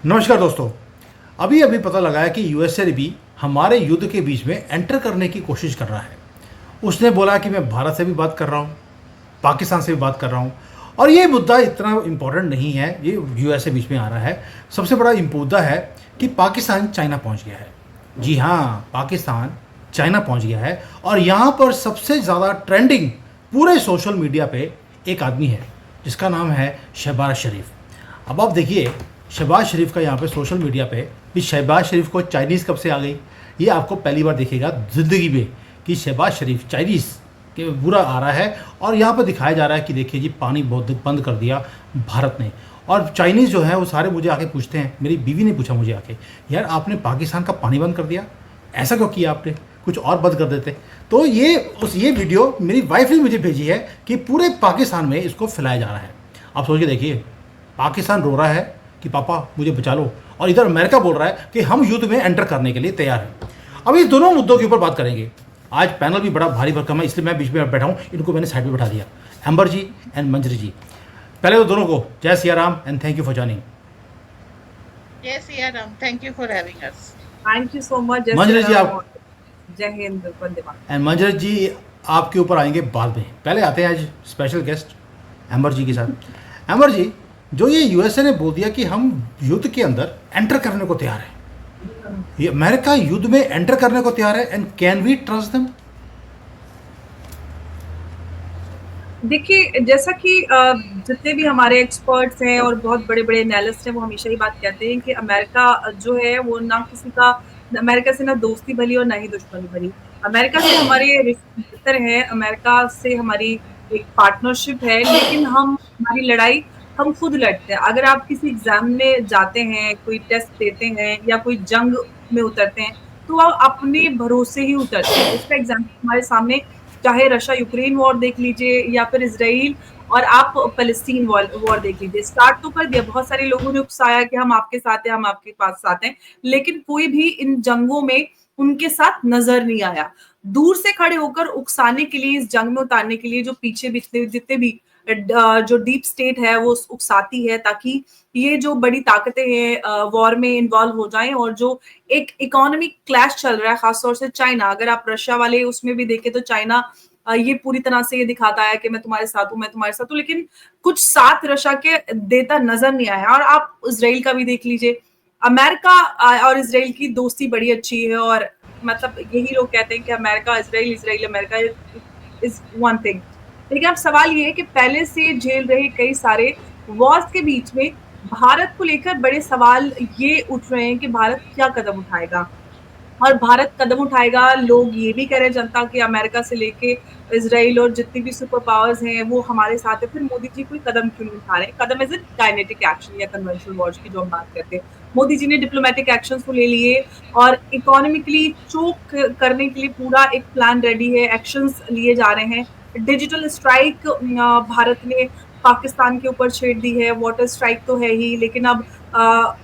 नमस्कार दोस्तों। अभी अभी पता लगा है कि यूएसए भी हमारे युद्ध के बीच में एंटर करने की कोशिश कर रहा है। उसने बोला कि मैं भारत से भी बात कर रहा हूँ, पाकिस्तान से भी बात कर रहा हूँ। और ये मुद्दा इतना इम्पोर्टेंट नहीं है, ये यूएसए बीच में आ रहा है। सबसे बड़ा मुद्दा है कि पाकिस्तान चाइना पहुँच गया है। जी हाँ, पाकिस्तान चाइना पहुँच गया है। और यहाँ पर सबसे ज़्यादा ट्रेंडिंग पूरे सोशल मीडिया पे एक आदमी है जिसका नाम है शहबाज शरीफ। अब आप देखिए, शहबाज शरीफ का यहाँ पे सोशल मीडिया पे भी शहबाज शरीफ को चाइनीज़ कब से आ गई, ये आपको पहली बार दिखेगा ज़िंदगी में कि शहबाज शरीफ चाइनीज़ के बुरा आ रहा है। और यहाँ पर दिखाया जा रहा है कि देखिए जी, पानी बहुत बंद कर दिया भारत ने। और चाइनीज़ जो है वो सारे मुझे आके पूछते हैं, मेरी बीवी ने पूछा मुझे आके, यार आपने पाकिस्तान का पानी बंद कर दिया, ऐसा क्यों किया आपने, कुछ और बंद कर देते। तो ये वीडियो मेरी वाइफ ने मुझे भेजी है कि पूरे पाकिस्तान में इसको फैलाया जा रहा है। आप सोच के देखिए, पाकिस्तान रो रहा है कि पापा मुझे बचा लो, और इधर अमेरिका बोल रहा है कि हम युद्ध में एंटर करने के लिए तैयार हैं। अब इस दोनों मुद्दों के ऊपर बात करेंगे। आज पैनल भी बड़ा भारी भरकम है, इसलिए मैं बीच में बैठा हूँ, इनको मैंने साइड में बैठा दिया, एम्बर जी एंड मंजरी जी। पहले तो दोनों को जय Siya Ram and thank you for joining. Yes, Yaram. Thank you for having us. Thank you so much. जय श्री मंजरी जी राम आप, और जय हिंद, वंदे मातरम। एंड मंजरी जी आपके ऊपर आएंगे बाद में। पहले आते हैं आज स्पेशल गेस्ट एम्बर जी के साथ। एम्बर जी, जो ये यूएसए ने बोल दिया कि हम युद्ध के अंदर एंटर करने को तैयार है, ये अमेरिका युद्ध में एंटर करने को तैयार है, and can we trust them? देखिए, जैसा कि जितने भी हमारे एक्सपर्ट्स हैं और बहुत बड़े-बड़े एनालिस्ट हैं, वो हमेशा ही बात कहते हैं कि अमेरिका जो है वो अमेरिका से ना दोस्ती भली और ना ही दुश्मनी भली। अमेरिका से हमारे रिश्ते बेहतर हैं, अमेरिका से हमारी एक पार्टनरशिप है, लेकिन हमारी लड़ाई हम खुद लड़ते हैं। अगर आप किसी एग्ज़ाम में जाते हैं, कोई टेस्ट देते हैं या कोई जंग में उतरते हैं, तो आप अपने भरोसे ही उतरते हैं। इसका एग्ज़ाम्पल हमारे सामने, चाहे रशिया यूक्रेन वॉर देख लीजिए या फिर इजराइल और आप फ़लस्तीन वॉर देख लीजिए। स्टार्ट तो कर दिया, बहुत सारे लोगों ने उकसाया कि हम आपके साथ हैं, हम आपके पास साथ हैं, लेकिन कोई भी इन जंगों में उनके साथ नज़र नहीं आया। दूर से खड़े होकर उकसाने के लिए, इस जंग में उतारने के लिए जो पीछे पिछले जितने भी जो डीप स्टेट है वो उकसाती है, ताकि ये जो बड़ी ताकतें हैं वॉर में इन्वॉल्व हो जाएँ। और जो एक इकोनॉमिक क्लैश चल रहा है, खास तौर से चाइना, अगर आप रशिया वाले उसमें भी देखें तो चाइना ये पूरी तरह से ये दिखाता है कि मैं तुम्हारे साथ हूँ, मैं तुम्हारे साथ हूँ, लेकिन कुछ साथ रशिया के देता नजर नहीं आया। और आप इसराइल का भी देख लीजिए, अमेरिका और इसराइल की दोस्ती बड़ी अच्छी है, और मतलब यही लोग कहते हैं कि America Israel, Israel America is one thing. लेकिन अब सवाल ये है कि पहले से झेल रहे कई सारे वॉर्स के बीच में भारत को लेकर बड़े सवाल ये उठ रहे हैं कि भारत क्या कदम उठाएगा। और भारत कदम उठाएगा, लोग ये भी कह रहे हैं, जनता, कि अमेरिका से लेके इजराइल और जितनी भी सुपर पावर्स हैं वो हमारे साथ है, फिर मोदी जी कोई कदम क्यों नहीं उठा रहे हैं? कदम इज इन काइनेटिक एक्शन या कन्वेंशनल वॉर्स की जो हम बात करते हैं। मोदी जी ने डिप्लोमेटिक एक्शंस को ले लिए और इकोनॉमिकली चोक करने के लिए पूरा एक प्लान रेडी है, एक्शंस लिए जा रहे हैं। डिजिटल स्ट्राइक भारत ने पाकिस्तान के ऊपर छेड़ दी है, वाटर स्ट्राइक तो है ही, लेकिन अब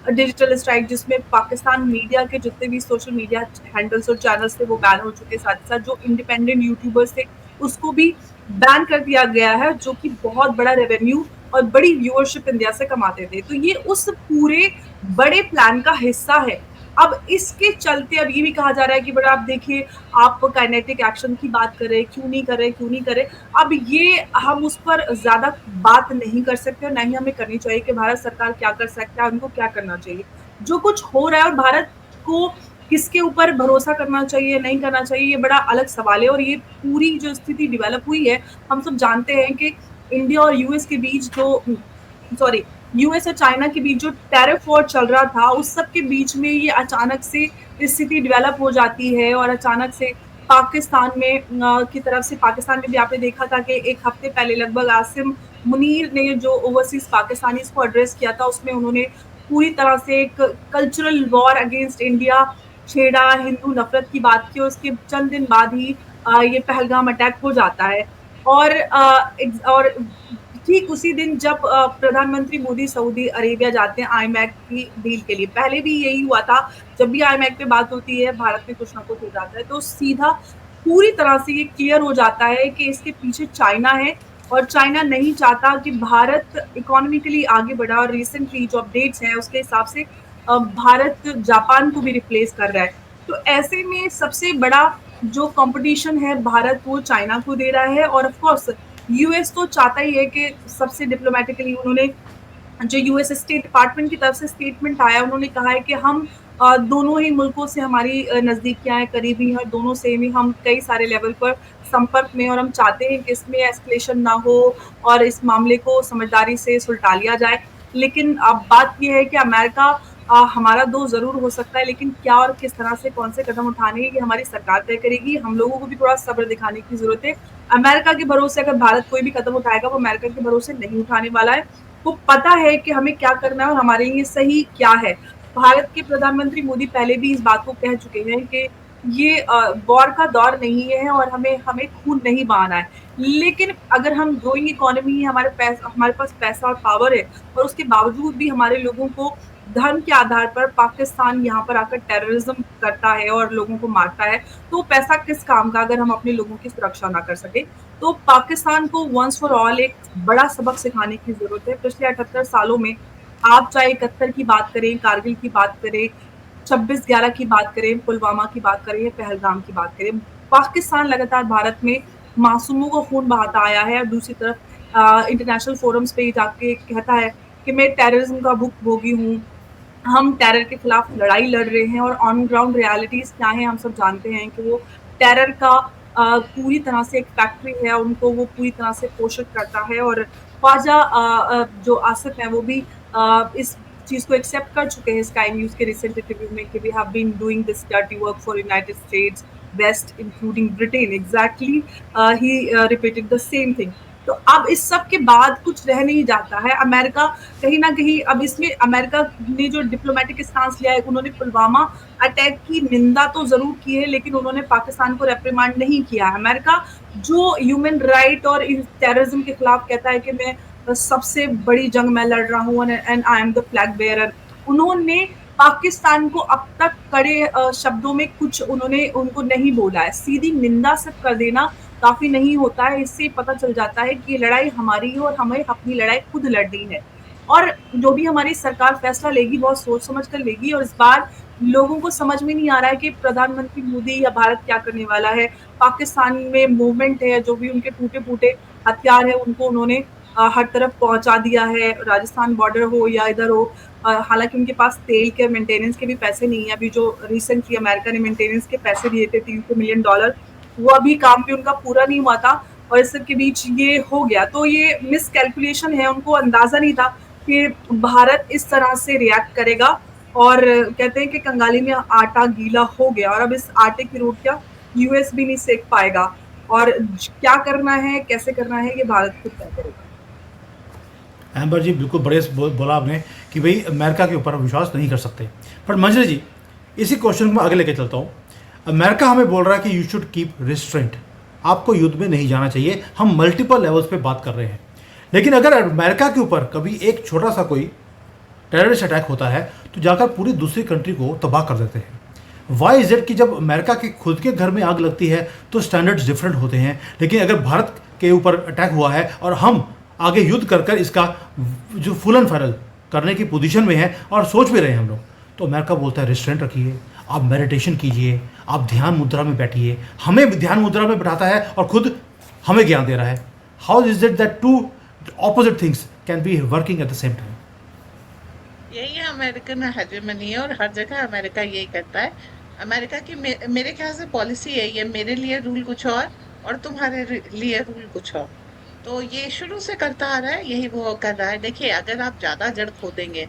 डिजिटल स्ट्राइक जिसमें पाकिस्तान मीडिया के जितने भी सोशल मीडिया हैंडल्स और चैनल्स थे वो बैन हो चुके हैं, साथ ही साथ जो इंडिपेंडेंट यूट्यूबर्स थे उसको भी बैन कर दिया गया है, जो कि बहुत बड़ा रेवेन्यू और बड़ी व्यूअरशिप इंडिया से कमाते थे। तो ये उस पूरे बड़े प्लान का हिस्सा है। अब इसके चलते अब ये भी कहा जा रहा है कि बड़ा, आप देखिए, आप काइनेटिक एक्शन की बात कर रहे हैं, क्यों नहीं कर रहे, क्यों नहीं कर रहे। अब ये हम उस पर ज़्यादा बात नहीं कर सकते और ना ही हमें करनी चाहिए कि भारत सरकार क्या कर सकता है, उनको क्या करना चाहिए। जो कुछ हो रहा है और भारत को किसके ऊपर भरोसा करना चाहिए, नहीं करना चाहिए, ये बड़ा अलग सवाल है। और ये पूरी जो स्थिति डेवलप हुई है, हम सब जानते हैं कि इंडिया और यूएस के बीच जो सॉरी यूएस और चाइना के बीच जो टैरिफ वॉर चल रहा था, उस सब के बीच में ये अचानक से स्थिति डेवलप हो जाती है। और अचानक से पाकिस्तान में की तरफ से, पाकिस्तान में भी आपने देखा था कि एक हफ्ते पहले लगभग आसिम मुनीर ने जो ओवरसीज पाकिस्तानीज को एड्रेस किया था, उसमें उन्होंने पूरी तरह से एक कल्चरल वॉर अगेंस्ट इंडिया छेड़ा, हिंदू नफरत की बात की। और उसके चंद दिन बाद ही ये पहलगाम अटैक हो जाता है। और ठीक उसी दिन जब प्रधानमंत्री मोदी सऊदी अरेबिया जाते हैं आईमैक की डील के लिए, पहले भी यही हुआ था, जब भी आईमैक पे बात होती है भारत में कुछ ना कुछ हो जाता है, तो सीधा पूरी तरह से ये क्लियर हो जाता है कि इसके पीछे चाइना है। और चाइना नहीं चाहता कि भारत इकोनॉमिकली आगे बढ़ा। और रिसेंटली जो अपडेट्स हैं उसके हिसाब से भारत जापान को भी रिप्लेस कर रहा है। तो ऐसे में सबसे बड़ा जो कंपटीशन है भारत वो चाइना को दे रहा है, और ऑफ कोर्स यूएस तो चाहता ही है कि सबसे डिप्लोमेटिकली उन्होंने जो यूएस स्टेट डिपार्टमेंट की तरफ से स्टेटमेंट आया, उन्होंने कहा है कि हम दोनों ही मुल्कों से हमारी नज़दीकियाँ हैं, करीबी हैं, और दोनों से भी हम कई सारे लेवल पर संपर्क में, और हम चाहते हैं कि इसमें एस्केलेशन ना हो और इस मामले को समझदारी से सुलझा लिया जाए। लेकिन अब बात ये है कि अमेरिका हमारा दोस्त ज़रूर हो सकता है, लेकिन क्या और किस तरह से कौन से कदम उठाने हैं, ये हमारी सरकार तय करेगी। हम लोगों को भी थोड़ा सब्र दिखाने की ज़रूरत है। अमेरिका के भरोसे अगर भारत कोई भी कदम उठाएगा, वो अमेरिका के भरोसे नहीं उठाने वाला है। को पता है कि हमें क्या करना है और हमारे लिए सही क्या है। भारत के प्रधानमंत्री मोदी पहले भी इस बात को कह चुके हैं कि ये वॉर का दौर नहीं है और हमें हमें खून नहीं बहाना है। लेकिन अगर हम ग्रोइंग इकोनॉमी है, हमारे पास पैसा और पावर है, और उसके बावजूद भी हमारे लोगों को धर्म के आधार पर पाकिस्तान यहाँ पर आकर टेररिज्म करता है और लोगों को मारता है, तो पैसा किस काम का अगर हम अपने लोगों की सुरक्षा ना कर सकें। तो पाकिस्तान को वंस फॉर ऑल एक बड़ा सबक सिखाने की ज़रूरत है। पिछले 78 सालों में आप चाहे 71 की बात करें, कारगिल की बात करें, 26/11 की बात करें, पुलवामा की बात करें या पहलगाम की बात करें, पाकिस्तान लगातार भारत में मासूमों को खून बहाता आया है, और दूसरी तरफ इंटरनेशनल फोरम्स पे जाके कहता है कि मैं टेररिज्म का भुक्तभोगी हूँ, हम टेरर के खिलाफ लड़ाई लड़ रहे हैं, और ऑन ग्राउंड रियलिटीज़ क्या हैं हम सब जानते हैं कि वो टेरर का पूरी तरह से एक फैक्ट्री है, उनको वो पूरी तरह से पोषित करता है। और ख्वाजा जो आसिफ हैं वो भी इस चीज़ को एक्सेप्ट कर चुके हैं स्काई न्यूज़ के रिसेंट इंटरव्यू में कि we have been doing this dirty work for United States, west including Britain. Exactly ही रिपीटेड द सेम थिंग। तो अब इस सब के बाद कुछ रह नहीं जाता है। अमेरिका कहीं न कहीं अब इसमें अमेरिका ने जो डिप्लोमैटिक स्टांस लिया है, उन्होंने पुलवामा अटैक की निंदा तो ज़रूर की है, लेकिन उन्होंने पाकिस्तान को रिप्रिमांड नहीं किया है। अमेरिका जो ह्यूमन राइट और इस टेररिज्म के खिलाफ कहता है कि मैं सबसे बड़ी जंग मैं लड़ रहा हूँ and I am the flag bearer, उन्होंने पाकिस्तान को अब तक कड़े शब्दों में कुछ उन्होंने उनको नहीं बोला है। सीधी निंदा सिर्फ कर देना काफ़ी नहीं होता है, इससे पता चल जाता है कि ये लड़ाई हमारी है और हमें अपनी लड़ाई खुद लड़नी है। और जो भी हमारी सरकार फैसला लेगी बहुत सोच समझ कर लेगी, और इस बार लोगों को समझ में नहीं आ रहा है कि प्रधानमंत्री मोदी या भारत क्या करने वाला है। पाकिस्तान में मूवमेंट है, जो भी उनके टूटे-फूटे हथियार हैं उनको उन्होंने हर तरफ पहुँचा दिया है, राजस्थान बॉर्डर हो या इधर हो। हालाँकि उनके पास तेल के मेंटेनेंस के भी पैसे नहीं है। अभी जो रिसेंटली अमेरिका ने मेंटेनेंस के पैसे दिए थे $300 मिलियन, वो अभी काम भी उनका पूरा नहीं हुआ था, और इस सब के बीच ये हो गया। तो ये मिसकैलकुलेशन है, उनको अंदाज़ा नहीं था कि भारत इस तरह से रिएक्ट करेगा, और कहते हैं कि कंगाली में आटा गीला हो गया, और अब इस आटे की रोटियाँ यूएस भी नहीं सेक पाएगा, और क्या करना है, कैसे करना है, ये भारत खुद तय करेगा। एम्बर जी बिल्कुल बड़े से बोला आपने कि भाई अमेरिका के ऊपर हम विश्वास नहीं कर सकते। पर मंजरी जी, इसी क्वेश्चन को मैं आगे लेके चलता हूँ। अमेरिका हमें बोल रहा है कि यू शुड कीप रिस्ट्रेंट, आपको युद्ध में नहीं जाना चाहिए। हम मल्टीपल लेवल्स पे बात कर रहे हैं, लेकिन अगर अमेरिका के ऊपर कभी एक छोटा सा कोई टेररिस्ट अटैक होता है तो जाकर पूरी दूसरी कंट्री को तबाह कर देते हैं। वाई इज इट कि जब अमेरिका के खुद के घर में आग लगती है तो स्टैंडर्ड्स डिफरेंट होते हैं, लेकिन अगर भारत के ऊपर अटैक हुआ है और हम आगे युद्ध कर कर इसका जो फुल एंड फाइनल करने की पोजीशन में है और सोच भी रहे हैं हम लोग, तो अमेरिका बोलता है रिस्ट्रेंट रखिए, आप मेडिटेशन कीजिए, आप ध्यान मुद्रा में बैठिए। हमें भी ध्यान मुद्रा में बैठाता है और खुद हमें ज्ञान दे रहा है। How is it that two opposite things can be working at the same time? यही अमेरिकन हेजेमनी है, और हर जगह अमेरिका यही करता है। अमेरिका की मेरे ख्याल से पॉलिसी यही है, मेरे लिए रूल कुछ और तुम्हारे लिए रूल कुछ और। तो ये शुरू से करता आ रहा है, यही वो कर रहा है। देखिए, अगर आप ज़्यादा जड़ खोदेंगे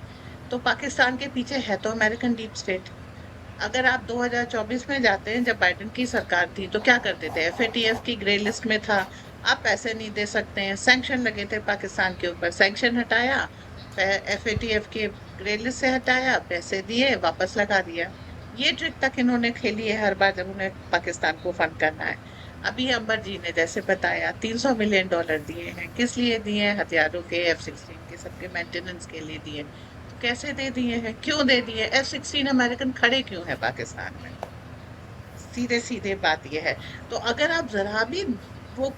तो पाकिस्तान के पीछे है तो अमेरिकन डीप स्टेट। अगर आप 2024 में जाते हैं, जब बाइडेन की सरकार थी, तो क्या करते थे? FATF की ग्रे लिस्ट में था, आप पैसे नहीं दे सकते हैं। सैंक्शन लगे थे पाकिस्तान के ऊपर, सैंक्शन हटाया, FATF के ग्रे लिस्ट से हटाया, पैसे दिए, वापस लगा दिया। ये ट्रिक तक इन्होंने खेली है हर बार जब उन्हें पाकिस्तान को फंड करना है। अभी अंबर जी ने जैसे बताया, $300 मिलियन दिए हैं। किस लिए दिए हैं? हथियारों के, F-16 के, सबके मेंटेनेंस के लिए दिए। तो कैसे दे दिए हैं, क्यों दे दिए? F-16 अमेरिकन खड़े क्यों है पाकिस्तान में? सीधे सीधे बात यह है। तो अगर आप जरा भी वो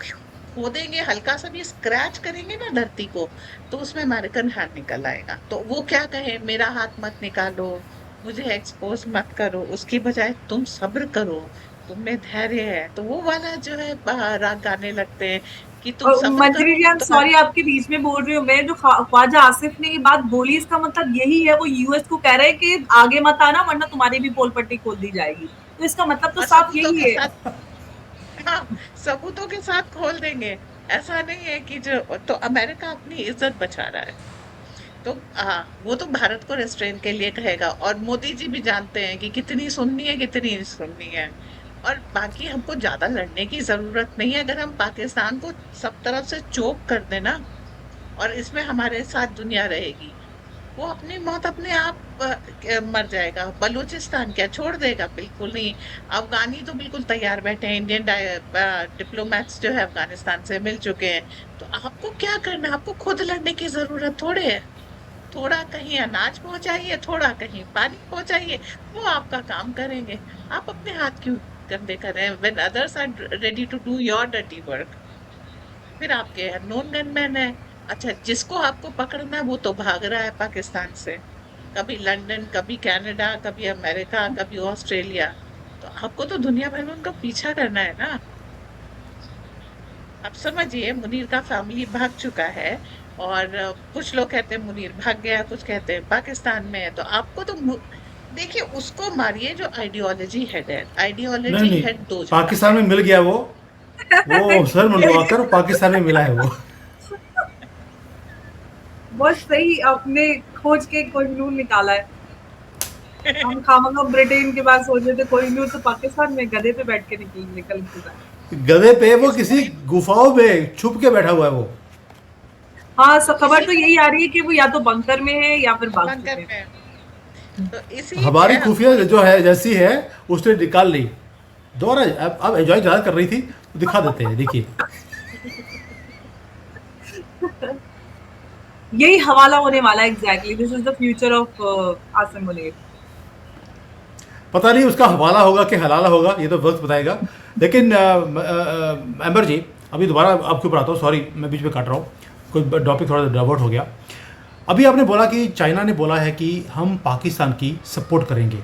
खोदेंगे, हल्का सा भी स्क्रैच करेंगे ना धरती को, तो उसमें अमेरिकन हैंड निकल आएगा। तो वो क्या कहे, मेरा हाथ मत निकालो, मुझे एक्सपोज मत करो, उसकी बजाय तुम सब्र करो, तुम में धैर्य है, तो वो वाला जो है राग गाने लगते हैं कि तुम सब्र मंजरी करो जी, आई एम तुम्हारे। सॉरी आपके बीच में बोल रही हूँ मैं, जो ख्वाजा आसिफ ने ये बात बोली, इसका मतलब यही है, वो यूएस को कह रहे हैं कि आगे मत आना वरना तुम्हारी भी पोल पट्टी खोल दी जाएगी। तो इसका मतलब तो और साफ सबूतों यही के है। साथ, हाँ, सबूतों के साथ खोल देंगे। ऐसा नहीं है कि जो, तो अमेरिका अपनी इज्जत बचा रहा है। तो हाँ, वो तो भारत को रेस्ट्रेन के लिए कहेगा, और मोदी जी भी जानते हैं कि कितनी सुननी है, कितनी नहीं सुननी है। और बाकी हमको ज्यादा लड़ने की जरूरत नहीं है, अगर हम पाकिस्तान को सब तरफ से चोक कर देना, और इसमें हमारे साथ दुनिया रहेगी, वो अपनी मौत अपने आप मर जाएगा। बलूचिस्तान क्या छोड़ देगा? बिल्कुल नहीं। अफगानी तो बिल्कुल तैयार बैठे हैं, इंडियन डिप्लोमेट्स जो है अफगानिस्तान से मिल चुके हैं। तो आपको क्या करना है? आपको खुद लड़ने की जरूरत थोड़े है। थोड़ा कहीं अनाज पहुंचाइए, थोड़ा कहीं पानी पहुंचाइए, वो आपका काम करेंगे। आप अपने हाथ क्यों गंदे कर रहे हैं? When others are ready to do your dirty work, फिर आपके नॉन गनमैन है। अच्छा, जिसको आपको पकड़ना है वो तो भाग रहा है पाकिस्तान से, कभी लंदन, कभी कनाडा, कभी अमेरिका, कभी ऑस्ट्रेलिया। तो आपको तो दुनिया भर में उनका पीछा करना है ना। आप समझिए, मुनीर का फैमिली भाग चुका है, और कुछ लोग कहते हैं मुनीर भाग गया, कुछ कहते हैं पाकिस्तान में है। तो आपको तो देखिए, उसको मारिए जो आइडियोलॉजी हेड है। नहीं आइडियोलॉजी नहीं, हेड दो जगह पाकिस्तान है। में मिल गया वो सर मुंडवाकर पाकिस्तान में मिला है वो। बहुत सही आपने खोज के कोहिनूर निकाला है। हम खामखा ब्रिटेन के बाद सोच रहे थे कोहिनूर तो पाकिस्तान में गधे पे बैठ के निकल चुका है। गधे पे वो किसी इसलिए, गुफाओं में छुप के बैठा हुआ है वो। हाँ, खबर तो इसीलिए यही आ रही है कि वो या तो बंकर में है या फिर भाग बंकर चुके हैं। में, तो इसीलिए हमारी खुफिया हमको जो है जैसी है उसने निकाल ली। दोबारा अब एंजॉय ज़्यादा कर रही थी तो दिखा देते हैं, देखिए। यही हवाला होने वाला है। Exactly, this is the future of Asim Munir. पता नहीं उसका हवाला होगा कि हलाला होगा, ये तो वक्त बताएगा। लेकिन एम्बर जी, अभी दोबारा आपके ऊपर आता हूँ, सॉरी मैं बीच में काट रहा हूँ, कोई टॉपिक थोड़ा डाइवर्ट हो गया। अभी आपने बोला कि चाइना ने बोला है कि हम पाकिस्तान की सपोर्ट करेंगे,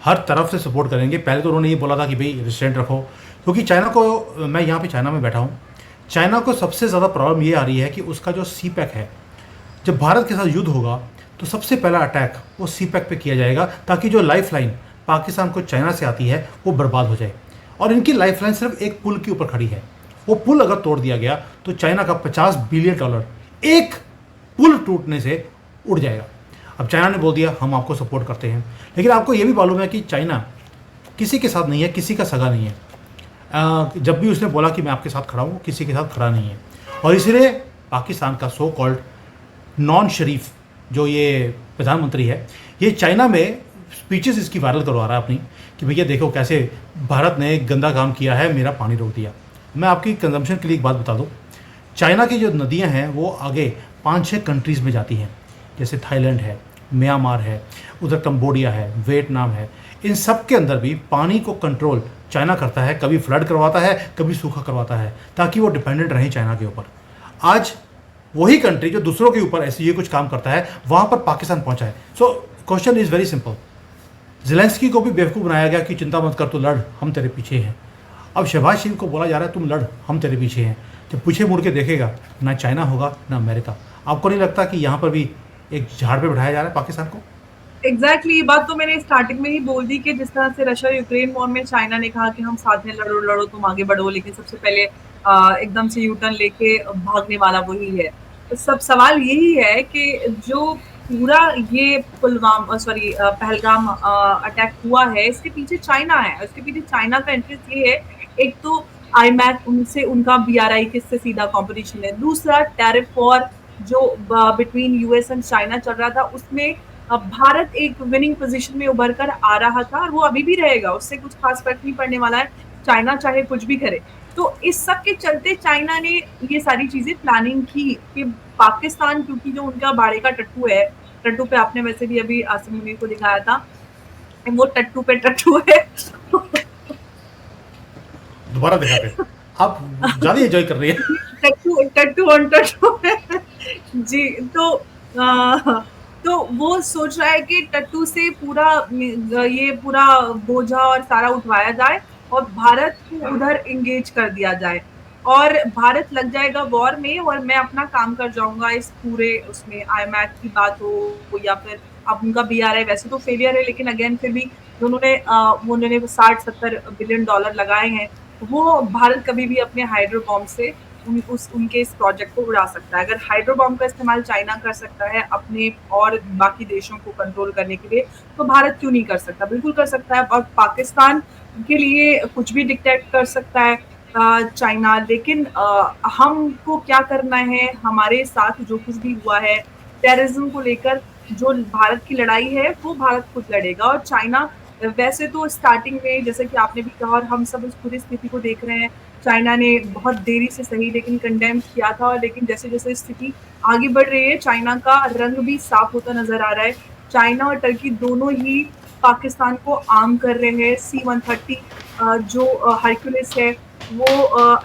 हर तरफ से सपोर्ट करेंगे। पहले तो उन्होंने ये बोला था कि भाई रिस्ट्रेंट रखो, क्योंकि चाइना को, मैं यहाँ पे चाइना में बैठा हूँ, चाइना को सबसे ज़्यादा प्रॉब्लम ये आ रही है कि उसका जो सी पैक है, जब भारत के साथ युद्ध होगा तो सबसे पहला अटैक वो सी पैक पे किया जाएगा, ताकि जो लाइफ लाइन पाकिस्तान को चाइना से आती है वो बर्बाद हो जाए। और इनकी लाइफ लाइन सिर्फ एक पुल के ऊपर खड़ी है, वो पुल अगर तोड़ दिया गया तो चाइना का $50 बिलियन एक पुल टूटने से उड़ जाएगा। अब चाइना ने बोल दिया हम आपको सपोर्ट करते हैं, लेकिन आपको ये भी मालूम है कि चाइना किसी के साथ नहीं है, किसी का सगा नहीं है। जब भी उसने बोला कि मैं आपके साथ खड़ा हूँ, किसी के साथ खड़ा नहीं है। और इसलिए पाकिस्तान का सो कॉल्ड नॉन शरीफ जो ये प्रधानमंत्री है, ये चाइना में स्पीचेस इसकी वायरल करवा रहा है अपनी, कि भैया देखो कैसे भारत ने गंदा काम किया है, मेरा पानी रोक दिया। मैं आपकी कंजम्पशन के लिए एक बात बता दूँ, चाइना की जो नदियाँ हैं वो आगे 5-6 कंट्रीज़ में जाती हैं, जैसे थाईलैंड है, म्यांमार है, उधर कंबोडिया है, वियतनाम है। इन सब के अंदर भी पानी को कंट्रोल चाइना करता है, कभी फ्लड करवाता है, कभी सूखा करवाता है, ताकि वो डिपेंडेंट रहें चाइना के ऊपर। आज वही कंट्री जो दूसरों के ऊपर ऐसे ये कुछ काम करता है, वहाँ पर पाकिस्तान पहुँचा है। So question is very simple, Zelensky को भी बेवकूफ़ बनाया गया कि चिंता मत कर, तू लड़, हम तेरे पीछे हैं। अब शहबाज शरीफ को बोला जा रहा है तुम लड़, हम तेरे पीछे हैं। जब पीछे मुड़ के देखेगा, ना चाइना होगा ना अमेरिका। आपको नहीं लगता कि यहाँ पर भी एक झाड़ पे बिठाया जा रहा है पाकिस्तान को? एग्जैक्टली, ये बात तो मैंने स्टार्टिंग में ही बोल दी कि जिस तरह से रशिया यूक्रेन वॉर में चाइना ने कहा कि हम साथ में लड़ो लड़ो तुम आगे बढ़ो, लेकिन सबसे पहले एकदम से यू टर्न लेके भागने वाला वही है। तो सब सवाल यही है कि जो पूरा ये पुलवामा पहलगाम अटैक हुआ है, इसके पीछे चाइना है। इसके पीछे चाइना का इंटरेस्ट ये है, एक तो आईमैक उनसे, उनका BRI से सीधा कंपटीशन है। दूसरा टैरिफ वॉर जो बिटवीन यूएस एंड चाइना चल रहा था, उसमें भारत एक विनिंग पोजीशन में उभर कर आ रहा था, और वो अभी भी रहेगा, उससे कुछ खास फर्क नहीं पड़ने वाला है, चाइना चाहे कुछ भी करे। तो इस सब के चलते चाइना ने ये सारी चीजें प्लानिंग की कि पाकिस्तान, क्योंकि जो उनका बाड़े का टट्टू है, टट्टू पे आपने वैसे भी अभी आसिम मुनीर को दिखाया था, वो टट्टू पे टट्टू है। दोबारा दिखाते हैं, आप ज़्यादा एंजॉय कर रही है। टैटू ऑन टैटू जी, तो वो सोच रहा है कि टैटू से पूरा ये पूरा बोझा और सारा उठवाया जाए और भारत को उधर एंगेज कर दिया जाए और भारत लग जाएगा वॉर में और मैं अपना काम कर जाऊंगा इस पूरे उसमें आईमैक की बात हो या फिर अब उनका BRI वैसे तो फेलियर है लेकिन अगेन फिर भी उन्होंने 60-70 बिलियन डॉलर लगाए हैं। वो भारत कभी भी अपने हाइड्रो बॉम्ब से उनके इस प्रोजेक्ट को उड़ा सकता है। अगर हाइड्रो बॉम्ब का इस्तेमाल चाइना कर सकता है अपने और बाकी देशों को कंट्रोल करने के लिए, तो भारत क्यों नहीं कर सकता? बिल्कुल कर सकता है और पाकिस्तान के लिए कुछ भी डिक्टेट कर सकता है चाइना। लेकिन हमको क्या करना है, हमारे साथ जो कुछ भी हुआ है टेररिज्म को लेकर जो भारत की लड़ाई है वो भारत खुद लड़ेगा और चाइना वैसे तो स्टार्टिंग में जैसे कि आपने भी कहा और हम सब उस पूरी स्थिति को देख रहे हैं, चाइना ने बहुत देरी से सही लेकिन कंडेम किया था और लेकिन जैसे जैसे स्थिति आगे बढ़ रही है चाइना का रंग भी साफ होता नजर आ रहा है। चाइना और टर्की दोनों ही पाकिस्तान को आर्म कर रहे हैं। C-130 जो हरक्यूलिस है वो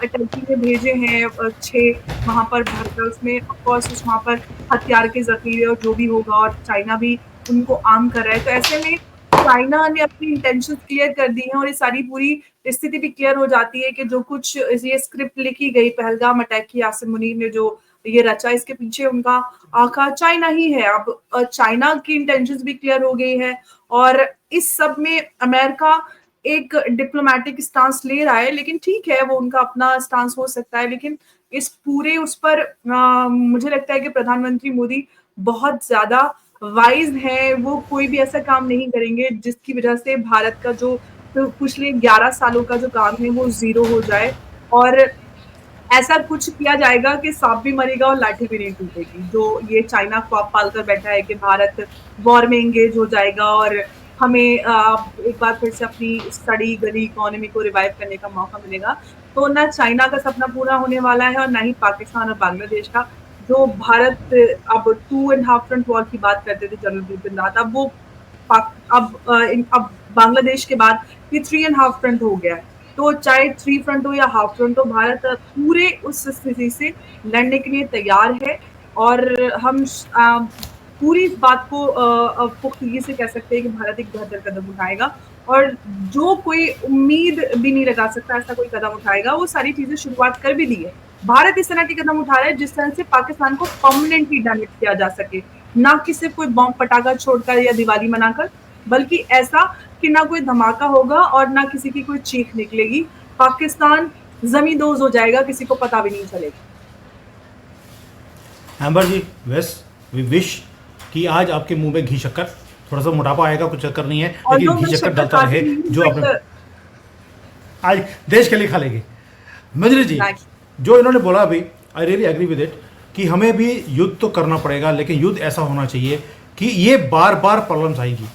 टर्की में भेजे हैं 6 वहाँ पर भरकर उसमें ऑफकोर्स वहाँ पर हथियार के जखीरे और जो भी होगा और चाइना भी उनको आर्म कर रहा है। तो ऐसे में चाइना ने अपनी इंटेंशन क्लियर कर दी है और ये सारी पूरी स्थिति भी क्लियर हो जाती है कि जो कुछ ये स्क्रिप्ट लिखी गई पहलगाम अटैक की आसिम मुनीर ने जो ये रचा इसके पीछे उनका आका चाइना ही है। अब चाइना की इंटेंशंस भी क्लियर हो गई है और इस सब में अमेरिका एक डिप्लोमेटिक स्टांस ले रहा है लेकिन ठीक है वो उनका अपना स्टांस हो सकता है लेकिन इस पूरे उस पर मुझे लगता है कि प्रधानमंत्री मोदी बहुत ज्यादा वाइज है। वो कोई भी ऐसा काम नहीं करेंगे जिसकी वजह से भारत का जो पिछले 11 सालों का जो काम है वो जीरो हो जाए और ऐसा कुछ किया जाएगा कि सांप भी मरेगा और लाठी भी नहीं टूटेगी। जो ये चाइना ख्वाब पाल कर बैठा है कि भारत वॉर में एंगेज हो जाएगा और हमें एक बार फिर से अपनी सड़ी गली इकोनॉमी को रिवाइव करने का मौका मिलेगा, तो ना चाइना का सपना पूरा होने वाला है और ना ही पाकिस्तान और बांग्लादेश का। जो भारत अब 2.5 फ्रंट वॉर की बात करते थे जनरल बिपिन रावत, अब वो अब बांग्लादेश के बाद ये 3.5 फ्रंट हो गया है। तो चाहे 3 फ्रंट हो या हाफ फ्रंट हो, भारत पूरे उस स्थिति से लड़ने के लिए तैयार है और हम पूरी इस बात को पुख्तगी से कह सकते हैं कि भारत एक बेहतर कदम उठाएगा और जो कोई उम्मीद भी नहीं लगा सकता ऐसा कोई कदम उठाएगा, वो सारी चीजें शुरुआत कर भी दी है। भारत इस तरह के कदम उठा रहा है जिस तरह से पाकिस्तान को परमानेंटली डैमेज किया जा सके, ना कि सिर्फ कोई बॉम्ब पटाखा छोड़कर या दिवाली मनाकर, बल्कि ऐसा कि ना कोई धमाका होगा और ना किसी की कोई चीख निकलेगी। पाकिस्तान जमींदोज हो जाएगा, किसी को पता भी नहीं चलेगा। एम्बर जी, वी विश कि आज आपके मुंह में घी शक्कर, थोड़ा सा मोटापा आएगा, कुछ चक्कर नहीं है, लेकिन घी शक्कर डलता रहे जो आपने आज देश के लिए खा लेंगे। मंजरी जी, जो इन्होंने बोला अभी, I really agree with it कि हमें भी युद्ध तो करना पड़ेगा, लेकिन युद्ध ऐसा होना चाहिए कि ये बार बार प्रॉब्लम्स आएगी।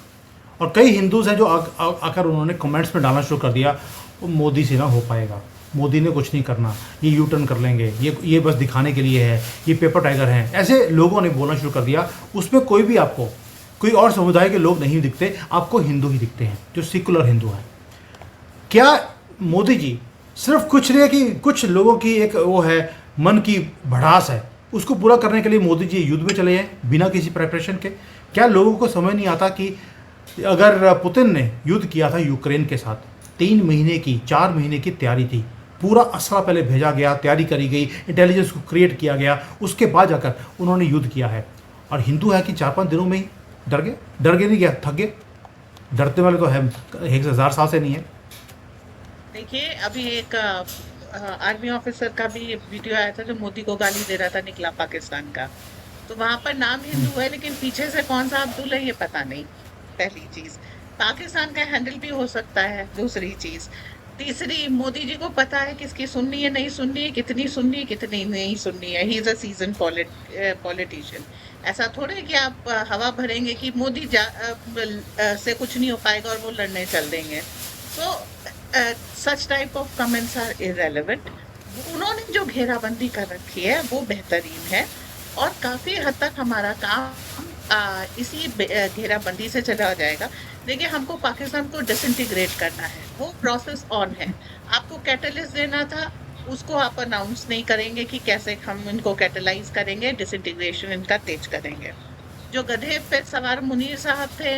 और कई हिंदूज हैं जो आकर उन्होंने कमेंट्स में डालना शुरू कर दिया, वो मोदी से ना हो पाएगा, मोदी ने कुछ नहीं करना, ये यू टर्न कर लेंगे, ये बस दिखाने के लिए है, ये पेपर टाइगर हैं, ऐसे लोगों ने बोलना शुरू कर दिया। उसमें कोई भी आपको कोई और समुदाय के लोग नहीं दिखते, आपको हिंदू ही दिखते हैं जो सेकुलर हिंदू हैं। क्या मोदी जी सिर्फ कुछ नहीं है कि कुछ लोगों की एक वो है मन की भड़ास है, उसको पूरा करने के लिए मोदी जी युद्ध में चले हैं बिना किसी प्रिपरेशन के? क्या लोगों को समझ नहीं आता कि अगर पुतिन ने युद्ध किया था यूक्रेन के साथ, 3 महीने की 4 महीने की तैयारी थी, पूरा असला पहले भेजा गया, तैयारी करी गई, इंटेलिजेंस को क्रिएट किया गया, उसके बाद जाकर उन्होंने युद्ध किया है। और हिंदू है कि 4-5 दिनों में ही डर गए नहीं, गया थक गए। डरते वाले तो है 1000 साल से नहीं है। देखिए, अभी एक आर्मी ऑफिसर का भी वीडियो आया था जो मोदी को गाली दे रहा था, निकला पाकिस्तान का। तो वहां पर नाम हिंदू है लेकिन पीछे से कौन सा अब्दुल है ये पता नहीं। पहली चीज, पाकिस्तान का हैंडल भी हो सकता है। दूसरी चीज, तीसरी, मोदी जी को पता है किसकी सुननी है, नहीं सुननी है, कितनी सुननी है, कितनी नहीं सुननी है। He is a season politician. ऐसा थोड़े कि आप हवा भरेंगे कि मोदी से कुछ नहीं हो पाएगा और वो लड़ने चल देंगे। So such type of comments are irrelevant. उन्होंने जो घेराबंदी कर रखी है वो बेहतरीन है और काफ़ी हद तक हमारा काम इसी घेराबंदी से चला जाएगा। देखिए, हमको पाकिस्तान को डिसइंटीग्रेट करना है, वो प्रोसेस ऑन है। आपको कैटलिस्ट देना था, उसको आप अनाउंस नहीं करेंगे कि कैसे हम इनको कैटलाइज करेंगे, डिसइंटीग्रेशन इनका तेज करेंगे। जो गधे पे सवार मुनीर साहब थे,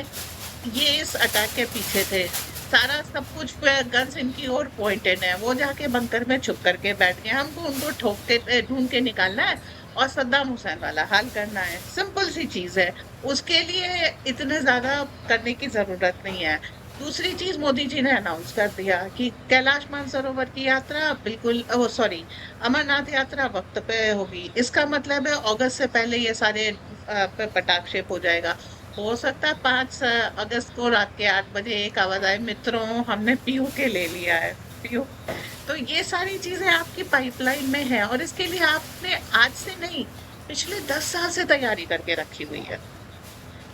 ये इस अटैक के पीछे थे। सारा सब कुछ पे गन्स इनकी ओर पॉइंटेड है। वो जाके बंकर में छुप करके बैठ गए। हमको उनको ठोक के ढूंढ के निकालना है और सद्दाम हुसैन वाला हाल करना है। सिंपल सी चीज है। उसके लिए इतने ज्यादा करने की जरूरत नहीं है। दूसरी चीज, मोदी जी ने अनाउंस कर दिया कि कैलाश मानसरोवर की यात्रा बिल्कुल, ओ सॉरी, अमरनाथ यात्रा वक्त पे होगी। इसका मतलब है अगस्त से पहले ये सारे पे पटाक्षेप हो जाएगा। हो सकता है 5 अगस्त को रात के 8 बजे एक आवाज आए, मित्रों हमने पीयू के ले लिया है। पीयू। तो ये सारी चीजें आपकी पाइपलाइन में है और इसके लिए आपने आज से नहीं, पिछले 10 साल से तैयारी करके रखी हुई है।